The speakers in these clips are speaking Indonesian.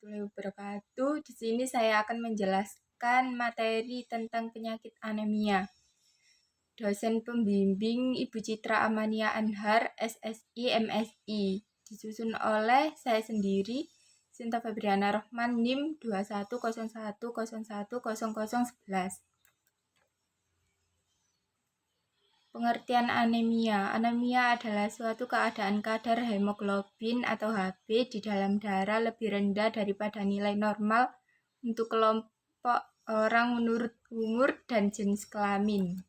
warahmatullahi wabarakatuh. Di sini saya akan menjelaskan materi tentang penyakit anemia. Dosen pembimbing Ibu Citra Amania Anhar, SSI, MSI. Disusun oleh saya sendiri, Sinta Febriana Rohman, NIM 2101010011. Pengertian anemia. Anemia adalah suatu keadaan kadar hemoglobin atau Hb di dalam darah lebih rendah daripada nilai normal untuk kelompok orang menurut umur dan jenis kelamin.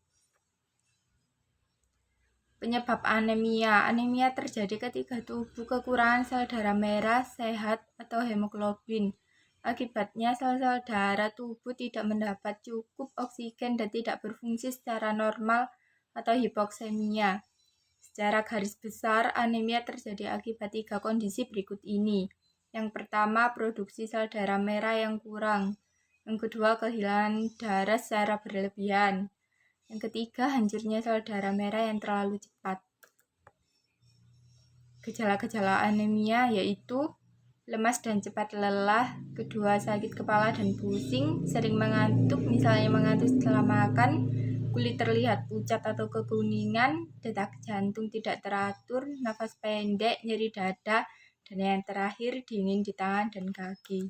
Penyebab anemia. Anemia terjadi ketika tubuh kekurangan sel darah merah sehat atau hemoglobin. Akibatnya sel-sel darah tubuh tidak mendapat cukup oksigen dan tidak berfungsi secara normal atau hipoksemia. Secara garis besar, anemia terjadi akibat 3 kondisi berikut ini. Yang pertama, produksi sel darah merah yang kurang. Yang kedua, kehilangan darah secara berlebihan. Yang ketiga, hancurnya sel darah merah yang terlalu cepat. Gejala-gejala anemia yaitu lemas dan cepat lelah, kedua sakit kepala dan pusing, sering mengantuk, misalnya mengantuk setelah makan, kulit terlihat pucat atau kekuningan, detak jantung tidak teratur, nafas pendek, nyeri dada, dan yang terakhir dingin di tangan dan kaki.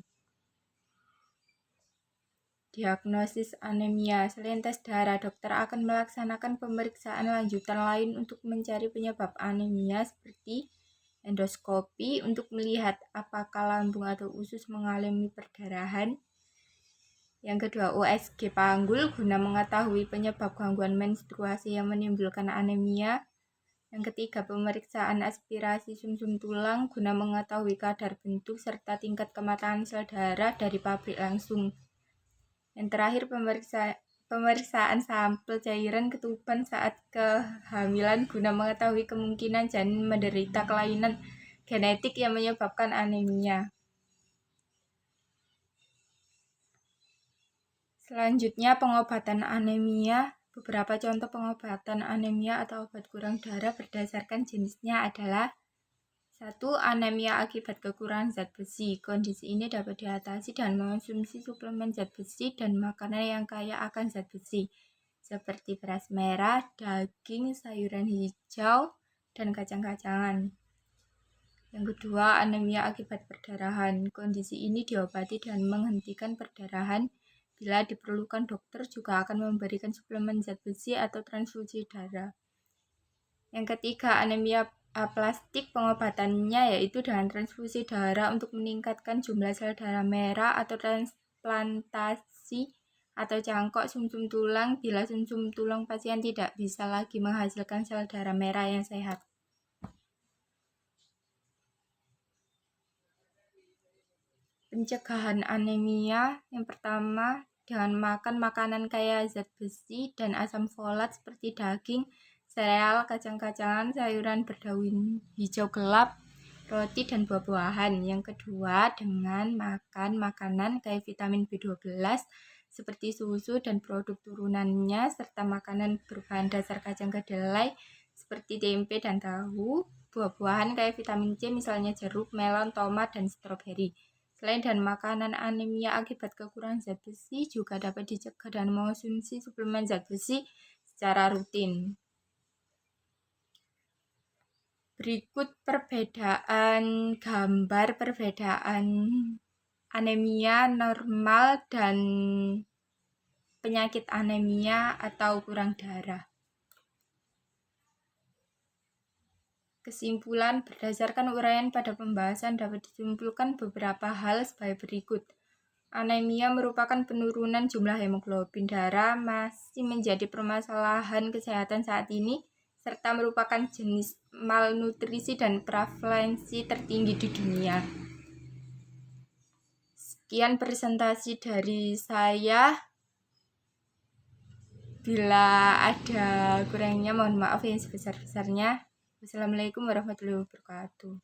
Diagnosis anemia. Selain tes darah, dokter akan melaksanakan pemeriksaan lanjutan lain untuk mencari penyebab anemia seperti endoskopi untuk melihat apakah lambung atau usus mengalami perdarahan. Yang kedua, USG panggul guna mengetahui penyebab gangguan menstruasi yang menimbulkan anemia. Yang ketiga, pemeriksaan aspirasi sumsum tulang guna mengetahui kadar bentuk serta tingkat kematangan sel darah dari pabrik langsung. Yang terakhir, pemeriksaan sampel cairan ketuban saat kehamilan guna mengetahui kemungkinan janin menderita kelainan genetik yang menyebabkan anemia. Selanjutnya, pengobatan anemia. Beberapa contoh pengobatan anemia atau obat kurang darah berdasarkan jenisnya adalah 1. Anemia akibat kekurangan zat besi. Kondisi ini dapat diatasi dengan mengonsumsi suplemen zat besi dan makanan yang kaya akan zat besi, seperti beras merah, daging, sayuran hijau, dan kacang-kacangan. Yang kedua, anemia akibat perdarahan. Kondisi ini diobati dengan menghentikan perdarahan. Bila diperlukan, dokter juga akan memberikan suplemen zat besi atau transfusi darah. Yang ketiga, anemia aplastik. Pengobatannya yaitu dengan transfusi darah untuk meningkatkan jumlah sel darah merah atau transplantasi atau cangkok sumsum tulang bila sumsum tulang pasien tidak bisa lagi menghasilkan sel darah merah yang sehat. Pencegahan anemia. Yang pertama, dengan makan makanan kaya zat besi dan asam folat seperti daging, sereal, kacang-kacangan, sayuran berdaun hijau gelap, roti, dan buah-buahan. Yang kedua, dengan makan makanan kaya vitamin B12 seperti susu dan produk turunannya, serta makanan berbahan dasar kacang kedelai seperti tempe dan tahu, buah-buahan kaya vitamin C misalnya jeruk, melon, tomat, dan stroberi. Selain dan makanan, anemia akibat kekurangan zat besi juga dapat dicegah dengan mengonsumsi suplemen zat besi secara rutin. Berikut gambar perbedaan anemia normal dan penyakit anemia atau kurang darah. Kesimpulan, berdasarkan uraian pada pembahasan dapat disimpulkan beberapa hal sebagai berikut. Anemia merupakan penurunan jumlah hemoglobin darah, masih menjadi permasalahan kesehatan saat ini, serta merupakan jenis malnutrisi dan prevalensi tertinggi di dunia. Sekian presentasi dari saya. Bila ada kurangnya mohon maaf yang sebesar-besarnya. Wassalamualaikum warahmatullahi wabarakatuh.